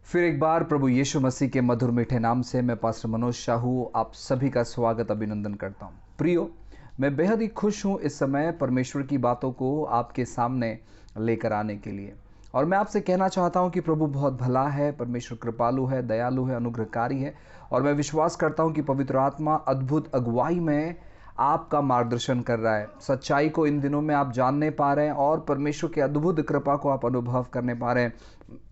फिर एक बार प्रभु यीशु मसीह के मधुर मीठे नाम से मैं पास्टर मनोज शाहू आप सभी का स्वागत अभिनंदन करता हूँ। प्रियो, मैं बेहद ही खुश हूँ इस समय परमेश्वर की बातों को आपके सामने लेकर आने के लिए। और मैं आपसे कहना चाहता हूँ कि प्रभु बहुत भला है, परमेश्वर कृपालु है, दयालु है, अनुग्रहकारी है। और मैं विश्वास करता हूँ कि पवित्र आत्मा अद्भुत अगुवाई में आपका मार्गदर्शन कर रहा है। सच्चाई को इन दिनों में आप जानने पा रहे हैं और परमेश्वर की अद्भुत कृपा को आप अनुभव करने पा रहे हैं,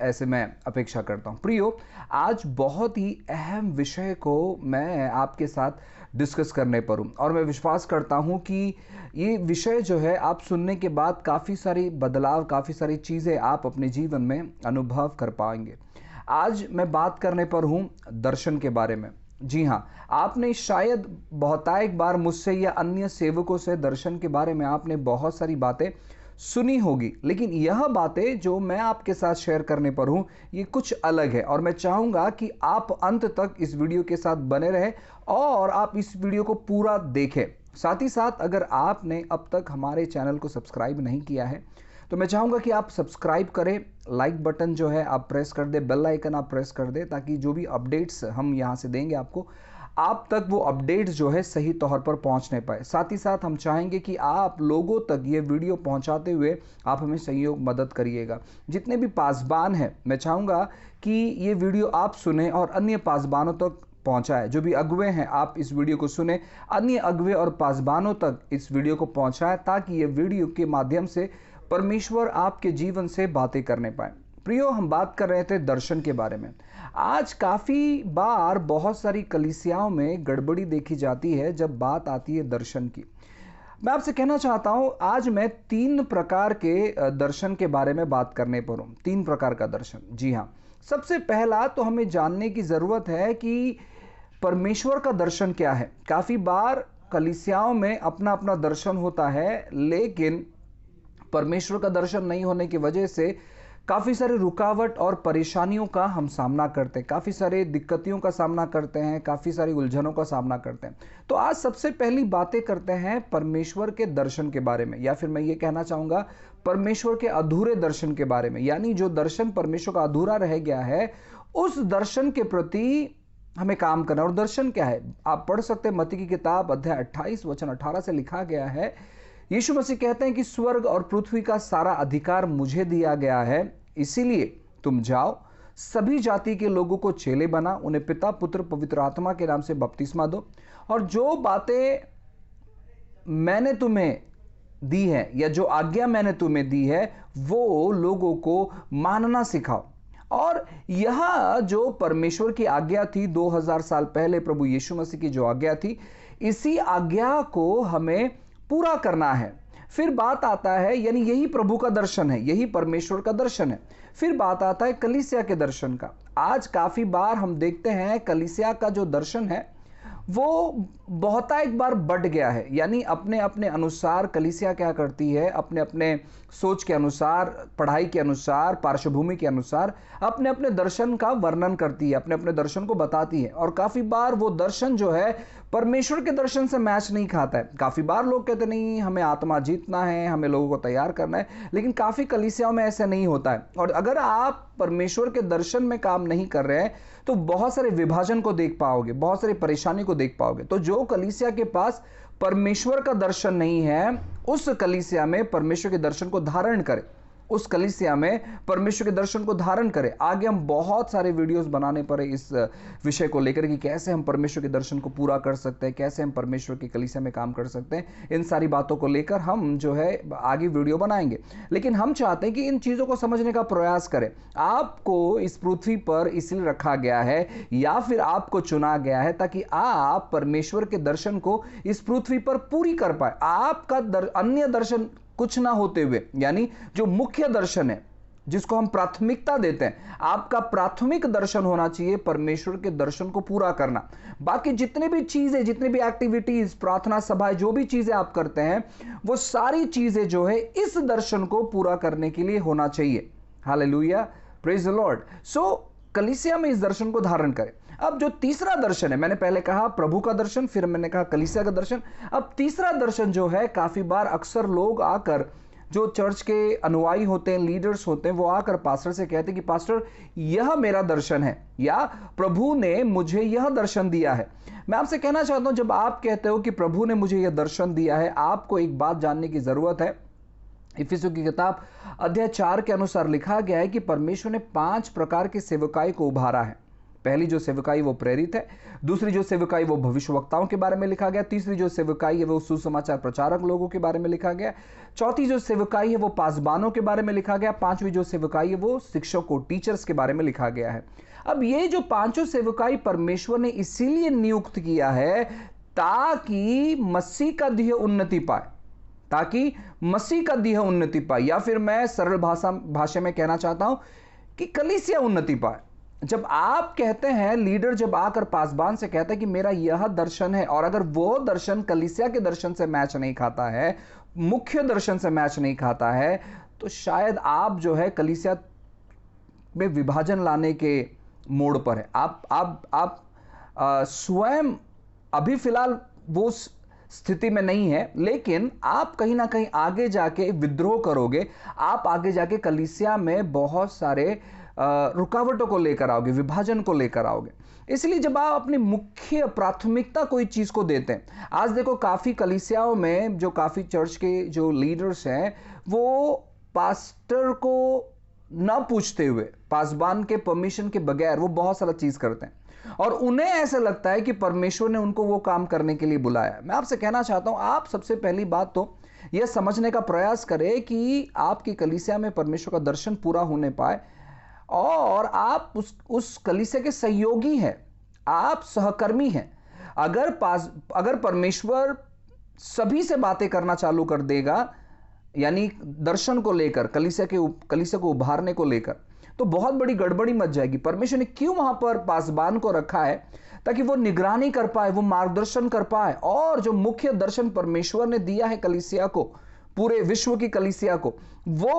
ऐसे मैं अपेक्षा करता हूं। प्रियो, आज बहुत ही अहम विषय को मैं आपके साथ डिस्कस करने पर हूं और मैं विश्वास करता हूं कि ये विषय जो है आप सुनने के बाद काफ़ी सारी बदलाव, काफ़ी सारी चीज़ें आप अपने जीवन में अनुभव कर पाएंगे। आज मैं बात करने पर हूं दर्शन के बारे में। जी हाँ, आपने शायद बहुतायत बार मुझसे या अन्य सेवकों से दर्शन के बारे में आपने बहुत सारी बातें सुनी होगी, लेकिन यह बातें जो मैं आपके साथ शेयर करने पर हूं ये कुछ अलग है। और मैं चाहूंगा कि आप अंत तक इस वीडियो के साथ बने रहें और आप इस वीडियो को पूरा देखें। साथ ही साथ अगर आपने अब तक हमारे चैनल को सब्सक्राइब नहीं किया है तो मैं चाहूंगा कि आप सब्सक्राइब करें, लाइक बटन जो है आप प्रेस कर दे, बेल आइकन आप प्रेस कर दे, ताकि जो भी अपडेट्स हम यहां से देंगे आपको, आप तक वो अपडेट्स जो है सही तौर पर पहुंचने पाए। साथ ही साथ हम चाहेंगे कि आप लोगों तक ये वीडियो पहुंचाते हुए आप हमें सहयोग मदद करिएगा। जितने भी पासबान हैं, मैं चाहूँगा कि ये वीडियो आप सुने और अन्य पासबानों तक पहुंचाए। जो भी अगुवे हैं, आप इस वीडियो को सुने, अन्य अगुवे और पासबानों तक इस वीडियो को पहुंचाए, ताकि ये वीडियो के माध्यम से परमेश्वर आपके जीवन से बातें करने पाए। प्रियो, हम बात कर रहे थे दर्शन के बारे में। आज काफ़ी बार बहुत सारी कलीसियाओं में गड़बड़ी देखी जाती है जब बात आती है दर्शन की। मैं आपसे कहना चाहता हूं, आज मैं 3 प्रकार के दर्शन के बारे में बात करने पर हूं। 3 प्रकार का दर्शन। जी हाँ, सबसे पहला तो हमें जानने की ज़रूरत है कि परमेश्वर का दर्शन क्या है। काफ़ी बार कलीसियाओं में अपना अपना दर्शन होता है, लेकिन परमेश्वर का दर्शन नहीं होने की वजह से काफ़ी सारे रुकावट और परेशानियों का हम सामना करते हैं, काफ़ी सारे दिक्कतियों का सामना करते हैं, काफ़ी सारी उलझनों का सामना करते हैं। तो आज सबसे पहली बातें करते हैं परमेश्वर के दर्शन के बारे में, या फिर मैं ये कहना चाहूँगा परमेश्वर के अधूरे दर्शन के बारे में। यानी जो दर्शन परमेश्वर का अधूरा रह गया है, उस दर्शन के प्रति हमें काम करना। और दर्शन क्या है, आप पढ़ सकते हैं मत्ती की किताब अध्याय 28 वचन 18 से लिखा गया है। यीशु मसीह कहते हैं कि स्वर्ग और पृथ्वी का सारा अधिकार मुझे दिया गया है, इसीलिए तुम जाओ, सभी जाति के लोगों को चेले बना, उन्हें पिता, पुत्र, पवित्र आत्मा के नाम से बपतिस्मा दो, और जो बातें मैंने तुम्हें दी है या जो आज्ञा मैंने तुम्हें दी है वो लोगों को मानना सिखाओ। और यह जो परमेश्वर की आज्ञा थी 2000 साल पहले, प्रभु यीशु मसीह की जो आज्ञा थी, इसी आज्ञा को हमें पूरा करना है। फिर बात आता है, यानी यही प्रभु का दर्शन है, यही परमेश्वर का दर्शन है। फिर बात आता है कलीसिया के दर्शन का। आज काफी बार हम देखते हैं कलीसिया का जो दर्शन है वो बहुतायत बार बढ़ गया है। यानी अपने अपने अनुसार कलीसिया क्या करती है, अपने अपने सोच के अनुसार, पढ़ाई के अनुसार, पार्श्वभूमि के अनुसार अपने अपने दर्शन का वर्णन करती है, अपने अपने दर्शन को बताती है। और काफ़ी बार वो दर्शन जो है परमेश्वर के दर्शन से मैच नहीं खाता है। काफ़ी बार लोग कहते नहीं, हमें आत्मा जीतना है, हमें लोगों को तैयार करना है, लेकिन काफ़ी कलीसियाओं में ऐसा नहीं होता है। और अगर आप परमेश्वर के दर्शन में काम नहीं कर रहे हैं तो बहुत सारे विभाजन को देख पाओगे, बहुत सारी परेशानी को देख पाओगे। तो जो कलीसिया के पास परमेश्वर का दर्शन नहीं है, उस कलीसिया में परमेश्वर के दर्शन को धारण करें, उस कलीसिया में परमेश्वर के दर्शन को धारण करें। आगे हम बहुत सारे वीडियोस बनाने पर इस विषय को लेकर कि कैसे हम परमेश्वर के दर्शन को पूरा कर सकते हैं, कैसे हम परमेश्वर की कलीसिया में काम कर सकते हैं। इन सारी बातों को लेकर हम जो है आगे वीडियो बनाएंगे। लेकिन हम चाहते हैं कि इन चीज़ों को समझने का प्रयास करें। आपको इस पृथ्वी पर इसलिए रखा गया है या फिर आपको चुना गया है ताकि आप परमेश्वर के दर्शन को इस पृथ्वी पर पूरी कर पाए। आपका अन्य दर्शन कुछ ना होते हुए, यानी जो मुख्य दर्शन है जिसको हम प्राथमिकता देते हैं, आपका प्राथमिक दर्शन होना चाहिए परमेश्वर के दर्शन को पूरा करना। बाकी जितने भी चीजें, जितने भी एक्टिविटीज, प्रार्थना सभाएं, जो भी चीजें आप करते हैं, वो सारी चीजें जो है इस दर्शन को पूरा करने के लिए होना चाहिए। Hallelujah, praise the lord. So कलीसिया में इस दर्शन को धारण करें। अब जो तीसरा दर्शन है, मैंने पहले कहा प्रभु का दर्शन, फिर मैंने कहा कलीसिया का दर्शन। अब तीसरा दर्शन जो है, काफी बार अक्सर लोग आकर जो चर्च के अनुयायी होते हैं, लीडर्स होते हैं, वो आकर पास्टर से कहते हैं कि पास्टर यह मेरा दर्शन है, या प्रभु ने मुझे यह दर्शन दिया है। मैं आपसे कहना चाहता हूं, जब आप कहते हो कि प्रभु ने मुझे यह दर्शन दिया है, आपको एक बात जानने की जरूरत है। इफिसियों की किताब अध्याय 4 के अनुसार लिखा गया है कि परमेश्वर ने 5 प्रकार की सेवकाई को उभारा है। पहली जो सेवकाई वो प्रेरित है, दूसरी जो सेवकाई वो भविष्यवक्ताओं के बारे में लिखा गया, तीसरी जो सेवकाई है वो सुसमाचार प्रचारक लोगों के बारे में लिखा गया, चौथी जो सेवकाई है वो पासबानों के बारे में लिखा गया, पांचवी जो सेवकाई है वो शिक्षकों, टीचर्स के बारे में लिखा गया है। अब ये जो पांचों सेवकाई परमेश्वर ने इसीलिए नियुक्त किया है ताकि मसीह का देह उन्नति पाए, ताकि मसीह का देह उन्नति पाए, या फिर मैं सरल भाषा में कहना चाहता हूं कि कलीसिया उन्नति पाए। जब आप कहते हैं, लीडर जब आकर पासबान से कहता है कि मेरा यह दर्शन है, और अगर वो दर्शन कलीसिया के दर्शन से मैच नहीं खाता है, मुख्य दर्शन से मैच नहीं खाता है, तो शायद आप जो है कलीसिया में विभाजन लाने के मोड़ पर है। आप स्वयं अभी फिलहाल वो स्थिति में नहीं है, लेकिन आप कहीं ना कहीं आगे जाके विद्रोह करोगे, आप आगे जाके कलीसिया में बहुत सारे रुकावटों को लेकर आओगे, विभाजन को लेकर आओगे। इसलिए जब आप अपनी मुख्य प्राथमिकता कोई चीज को देते हैं, आज देखो काफी कलीसियाओं में जो काफी चर्च के जो लीडर्स हैं, वो पास्टर को ना पूछते हुए, पासबान के परमिशन के बगैर वो बहुत सारा चीज करते हैं, और उन्हें ऐसा लगता है कि परमेश्वर ने उनको वो काम करने के लिए बुलाया। मैं आपसे कहना चाहता हूं, आप सबसे पहली बात तो यह समझने का प्रयास करें कि आपकी कलीसिया में परमेश्वर का दर्शन पूरा होने पाए, और आप उस कलीसिया के सहयोगी हैं, आप सहकर्मी हैं। अगर परमेश्वर सभी से बातें करना चालू कर देगा, यानी दर्शन को लेकर, कलीसिया को उभारने को लेकर, तो बहुत बड़ी गड़बड़ी मच जाएगी। परमेश्वर ने क्यों वहां पर पासबान को रखा है? ताकि वो निगरानी कर पाए, वो मार्गदर्शन कर पाए, और जो मुख्य दर्शन परमेश्वर ने दिया है कलीसिया को, पूरे विश्व की कलीसिया को, वो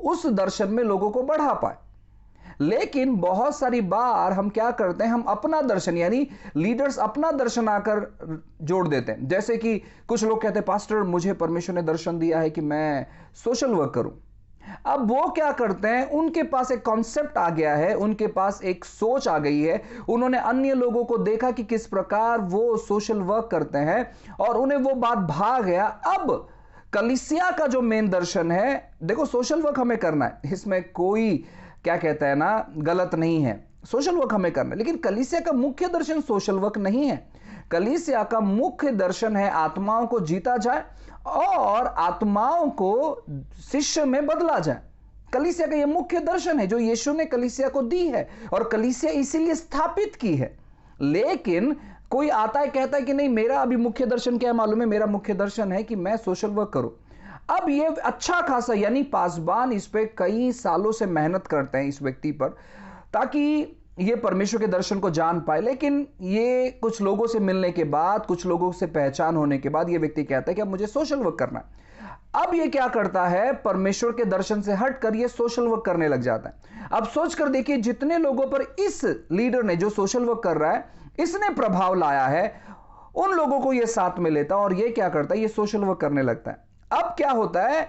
उस दर्शन में लोगों को बढ़ा पाए। लेकिन बहुत सारी बार हम क्या करते हैं, हम अपना दर्शन, यानी लीडर्स अपना दर्शन आकर जोड़ देते हैं। जैसे कि कुछ लोग कहते हैं, पास्टर मुझे परमेश्वर ने दर्शन दिया है कि मैं सोशल वर्क करूं। अब वो क्या करते हैं, उनके पास एक कॉन्सेप्ट आ गया है, उनके पास एक सोच आ गई है, उन्होंने अन्य लोगों को देखा कि किस प्रकार वो सोशल वर्क करते हैं, और उन्हें वो बात भा गया। अब कलीसिया का जो मेन दर्शन है, देखो सोशल वर्क हमें करना है, इसमें कोई क्या कहता है ना, गलत नहीं है, सोशल वर्क हमें करना है, लेकिन कलीसिया का मुख्य दर्शन सोशल वर्क नहीं है। कलीसिया का मुख्य दर्शन है आत्माओं को जीता जाए और आत्माओं को शिष्य में बदला जाए। कलीसिया का यह मुख्य दर्शन है जो यीशु ने कलीसिया को दी है, और कलीसिया इसीलिए स्थापित की है। लेकिन कोई आता है, कहता है कि नहीं, मेरा अभी मुख्य दर्शन क्या है मालूम है, मेरा मुख्य दर्शन है कि मैं सोशल वर्क करूं। अब ये अच्छा खासा, यानी पासबान इस पे कई सालों से मेहनत करते हैं इस व्यक्ति पर, ताकि ये परमेश्वर के दर्शन को जान पाए। लेकिन ये कुछ लोगों से मिलने के बाद, कुछ लोगों से पहचान होने के बाद, ये व्यक्ति कहता है कि अब मुझे सोशल वर्क करना है। अब ये क्या करता है, परमेश्वर के दर्शन से हटकर ये सोशल वर्क करने लग जाता है। अब सोच कर देखिए, जितने लोगों पर इस लीडर ने जो सोशल वर्क कर रहा है, इसने प्रभाव लाया है, उन लोगों को ये साथ में लेता, और ये क्या करता है, ये सोशल वर्क करने लगता है। अब क्या होता है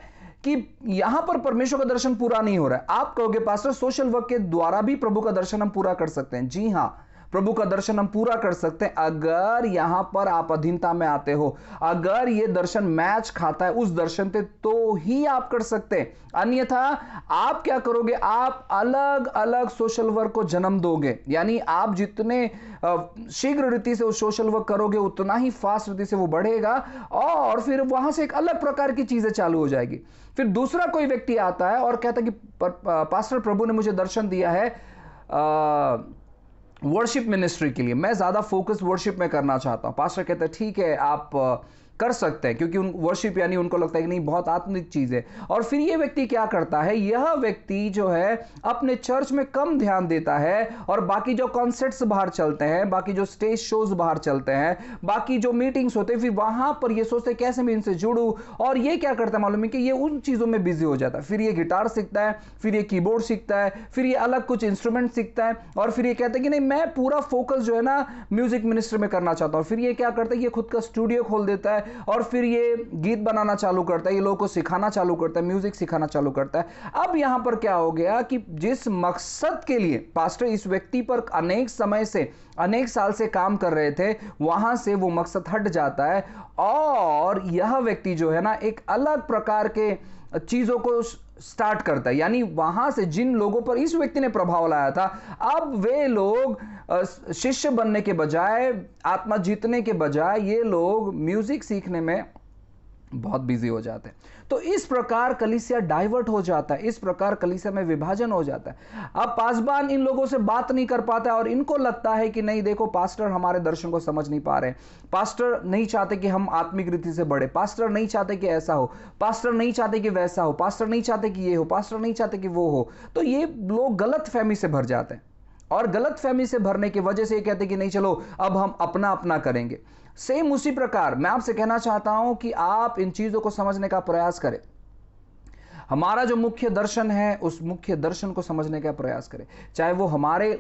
कि यहां पर परमेश्वर का दर्शन पूरा नहीं हो रहा है। आप कहोगे, पास्टर सोशल वर्क के द्वारा भी प्रभु का दर्शन हम पूरा कर सकते हैं। जी हां, प्रभु का दर्शन हम पूरा कर सकते हैं, अगर यहां पर आप अधीनता में आते हो, अगर ये दर्शन मैच खाता है उस दर्शन से, तो ही आप कर सकते हैं। अन्यथा आप क्या करोगे, आप अलग अलग सोशल वर्क को जन्म दोगे। यानी आप जितने शीघ्र रीति से वो सोशल वर्क करोगे, उतना ही फास्ट रीति से वो बढ़ेगा, और फिर वहां से एक अलग प्रकार की चीजें चालू हो जाएगी। फिर दूसरा कोई व्यक्ति आता है और कहता है कि पास्टर प्रभु ने मुझे दर्शन दिया है वर्शिप मिनिस्ट्री के लिए, मैं ज्यादा फोकस वर्शिप में करना चाहता हूं। पास्टर कहता है ठीक है, आप कर सकते हैं, क्योंकि वर्शिप यानी उनको लगता है कि नहीं, बहुत आत्मिक चीज है। और फिर ये व्यक्ति क्या करता है, यह व्यक्ति जो है अपने चर्च में कम ध्यान देता है, और बाकी जो कॉन्सर्ट्स बाहर चलते हैं, बाकी जो स्टेज शोज बाहर चलते हैं, बाकी जो मीटिंग्स होते हैं, फिर वहां पर ये सोचते कैसे मैं इनसे जुड़ूं, और ये क्या करता है मालूम है कि ये उन चीजों में बिजी हो जाता है। फिर ये गिटार सीखता है, फिर ये कीबोर्ड सीखता है, फिर ये अलग कुछ इंस्ट्रूमेंट सीखता है, और फिर ये कहता है कि नहीं, मैं पूरा फोकस जो है ना म्यूजिक मिनिस्ट्री में करना चाहता हूं। फिर ये क्या करता है, ये खुद का स्टूडियो खोल देता है, है और फिर ये गीत बनाना चालू करता है, ये लोगों को सिखाना चालू करता है, म्यूजिक सिखाना चालू करता है। अब यहां पर क्या हो गया कि जिस मकसद के लिए पास्टर इस व्यक्ति पर अनेक समय से, अनेक साल से काम कर रहे थे, वहां से वो मकसद हट जाता है और यह व्यक्ति जो है ना एक अलग प्रकार के चीजों को स्टार्ट करता है। यानी वहां से जिन लोगों पर इस व्यक्ति ने प्रभाव लाया था, अब वे लोग शिष्य बनने के बजाय, आत्मा जीतने के बजाय, ये लोग म्यूजिक सीखने में बहुत बिजी हो जाते हैं। तो इस प्रकार कलीसिया डाइवर्ट हो जाता है, इस प्रकार कलीसिया में विभाजन हो जाता है। अब पासबान इन लोगों से बात नहीं कर पाता और इनको लगता है कि नहीं देखो, पास्टर हमारे दर्शन को समझ नहीं पा रहे, पास्टर नहीं चाहते कि हम आत्मिक रीति से बढ़े, पास्टर नहीं चाहते कि ऐसा हो, पास्टर नहीं चाहते कि वैसा हो, पास्टर नहीं चाहते कि ये हो, पास्टर नहीं चाहते कि वो हो। तो ये लोग गलत फहमी से भर जाते हैं और गलत फहमी से भरने की वजह से ये कहते हैं कि नहीं चलो अब हम अपना अपना करेंगे। सेम उसी प्रकार मैं आपसे कहना चाहता हूं कि आप इन चीजों को समझने का प्रयास करें। हमारा जो मुख्य दर्शन है उस मुख्य दर्शन को समझने का प्रयास करें, चाहे वो हमारे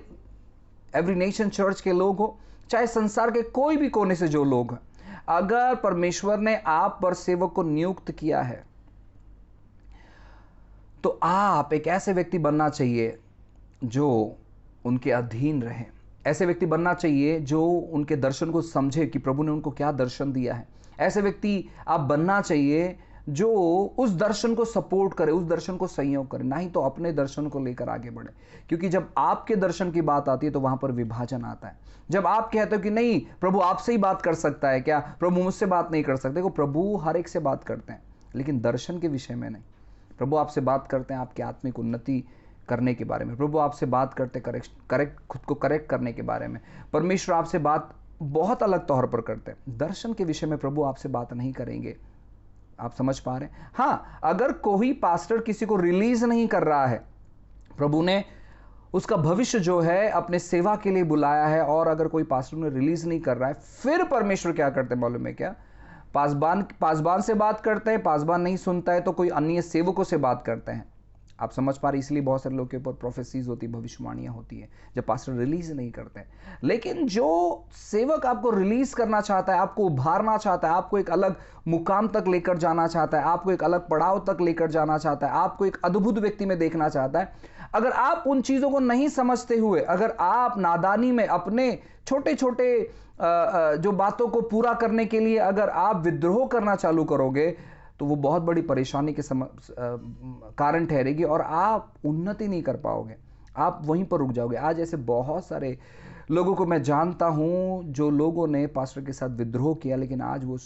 एवरी नेशन चर्च के लोग हो, चाहे संसार के कोई भी कोने से जो लोग हैं। अगर परमेश्वर ने आप पर सेवक को नियुक्त किया है तो आप एक ऐसे व्यक्ति बनना चाहिए जो उनके अधीन रहे, ऐसे व्यक्ति बनना चाहिए जो उनके दर्शन को समझे कि प्रभु ने उनको क्या दर्शन दिया है। ऐसे व्यक्ति आप बनना चाहिए जो उस दर्शन को सपोर्ट करे, उस दर्शन को संयोग करे, ना ही तो अपने दर्शन को लेकर आगे बढ़े। क्योंकि जब आपके दर्शन की बात आती है तो वहां पर विभाजन आता है। जब आप कहते हो कि नहीं प्रभु आपसे ही बात कर सकता है क्या, प्रभु मुझसे बात नहीं कर सकते, को प्रभु हर एक से बात करते हैं लेकिन दर्शन के विषय में नहीं। प्रभु आपसे बात करते हैं आपकी आत्मिक उन्नति करने के बारे में, प्रभु आपसे बात करते खुद को करेक्ट करने के बारे में। परमेश्वर आपसे बात बहुत अलग तौर पर करते हैं। दर्शन के विषय में प्रभु आपसे बात नहीं करेंगे। आप समझ पा रहे हैं? हाँ, अगर कोई पास्टर किसी को रिलीज नहीं कर रहा है, प्रभु ने उसका भविष्य जो है अपने सेवा के लिए बुलाया है और अगर कोई पास्टर ने रिलीज नहीं कर रहा है, फिर परमेश्वर क्या करते हैं मालूम है क्या? पासबान से बात करते हैं, पासबान नहीं सुनता है तो कोई अन्य सेवकों से बात करते हैं। आप समझ पा रहे? इसलिए बहुत सारे लोगों के ऊपर प्रोफेसीज होती, भविष्यवाणियां होती है जब पास्टर रिलीज नहीं करते। लेकिन जो सेवक आपको रिलीज करना चाहता है, आपको उभारना चाहता है, आपको एक अलग मुकाम तक लेकर जाना चाहता है, आपको एक अलग पड़ाव तक लेकर जाना चाहता है, आपको एक अद्भुत व्यक्ति में देखना चाहता है, अगर आप उन चीजों को नहीं समझते हुए, अगर आप नादानी में अपने छोटे छोटे जो बातों को पूरा करने के लिए अगर आप विद्रोह करना चालू करोगे तो वो बहुत बड़ी परेशानी के कारण ठहरेगी और आप उन्नति नहीं कर पाओगे, आप वहीं पर रुक जाओगे। आज ऐसे बहुत सारे लोगों को मैं जानता हूं जो लोगों ने पास्टर के साथ विद्रोह किया लेकिन आज वो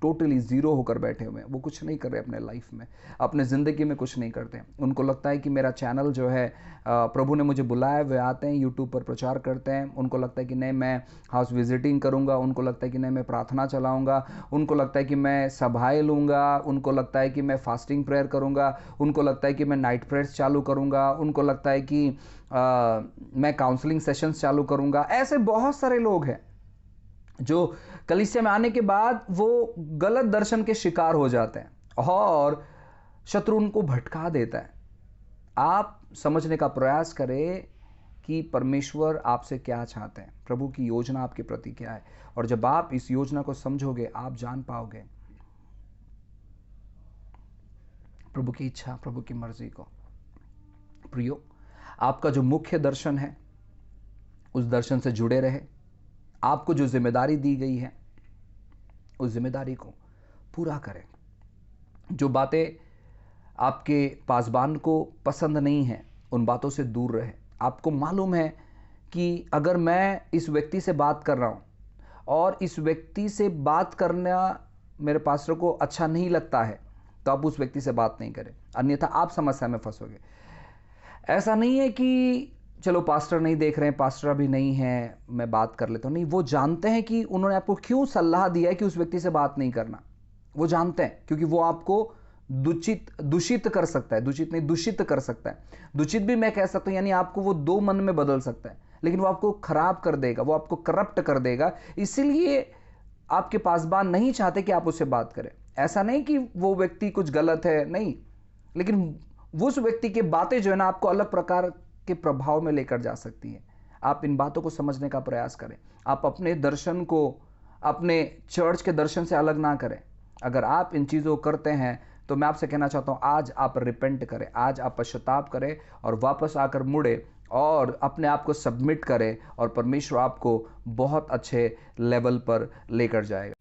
टोटली जीरो होकर बैठे हुए हैं। वो कुछ नहीं कर रहे अपने लाइफ में, अपने ज़िंदगी में कुछ नहीं करते। उनको लगता है कि मेरा चैनल जो है प्रभु ने मुझे बुलाया, वे आते हैं यूट्यूब पर प्रचार करते हैं। उनको लगता है कि नहीं मैं हाउस विजिटिंग करूंगा, उनको लगता है कि नहीं मैं प्रार्थना चलाऊंगा, उनको लगता है कि मैं सभाएं लूँगा, उनको लगता है कि मैं फास्टिंग प्रेयर करूँगा, उनको लगता है कि मैं नाइट प्रेयर्स चालू करूँगा, उनको लगता है कि मैं काउंसलिंग सेशंस चालू करूँगा। ऐसे बहुत सारे लोग हैं जो कलीसिया में आने के बाद वो गलत दर्शन के शिकार हो जाते हैं और शत्रु उनको भटका देता है। आप समझने का प्रयास करें कि परमेश्वर आपसे क्या चाहते हैं, प्रभु की योजना आपके प्रति क्या है, और जब आप इस योजना को समझोगे आप जान पाओगे प्रभु की इच्छा, प्रभु की मर्जी को। प्रियो, आपका जो मुख्य दर्शन है उस दर्शन से जुड़े रहे। आपको जो जिम्मेदारी दी गई है उस जिम्मेदारी को पूरा करें। जो बातें आपके पासबान को पसंद नहीं है उन बातों से दूर रहे। आपको मालूम है कि अगर मैं इस व्यक्ति से बात कर रहा हूं और इस व्यक्ति से बात करना मेरे पास्टर को अच्छा नहीं लगता है तो आप उस व्यक्ति से बात नहीं करें, अन्यथा आप समस्या में फंसोगे। ऐसा नहीं है कि चलो पास्टर नहीं देख रहे हैं, पास्टर अभी नहीं है, मैं बात कर लेता हूं। नहीं, वो जानते हैं कि उन्होंने आपको क्यों सलाह दिया है कि उस व्यक्ति से बात नहीं करना। वो जानते हैं क्योंकि वो आपको दूषित कर सकता है, दूषित कर सकता है। दूषित भी मैं कह सकता हूं, यानी आपको वो दो मन में बदल सकता है, लेकिन वो आपको खराब कर देगा, वो आपको करप्ट कर देगा। इसीलिए आपके पासबान नहीं चाहते कि आप उससे बात करें। ऐसा नहीं कि वो व्यक्ति कुछ गलत है, नहीं, लेकिन उस व्यक्ति की बातें जो है ना आपको अलग प्रकार के प्रभाव में लेकर जा सकती है। आप इन बातों को समझने का प्रयास करें। आप अपने दर्शन को अपने चर्च के दर्शन से अलग ना करें। अगर आप इन चीज़ों को करते हैं तो मैं आपसे कहना चाहता हूँ, आज आप रिपेंट करें, आज आप पश्चाताप करें और वापस आकर मुड़े और अपने आप को सबमिट करें और परमेश्वर आपको बहुत अच्छे लेवल पर लेकर जाएगा।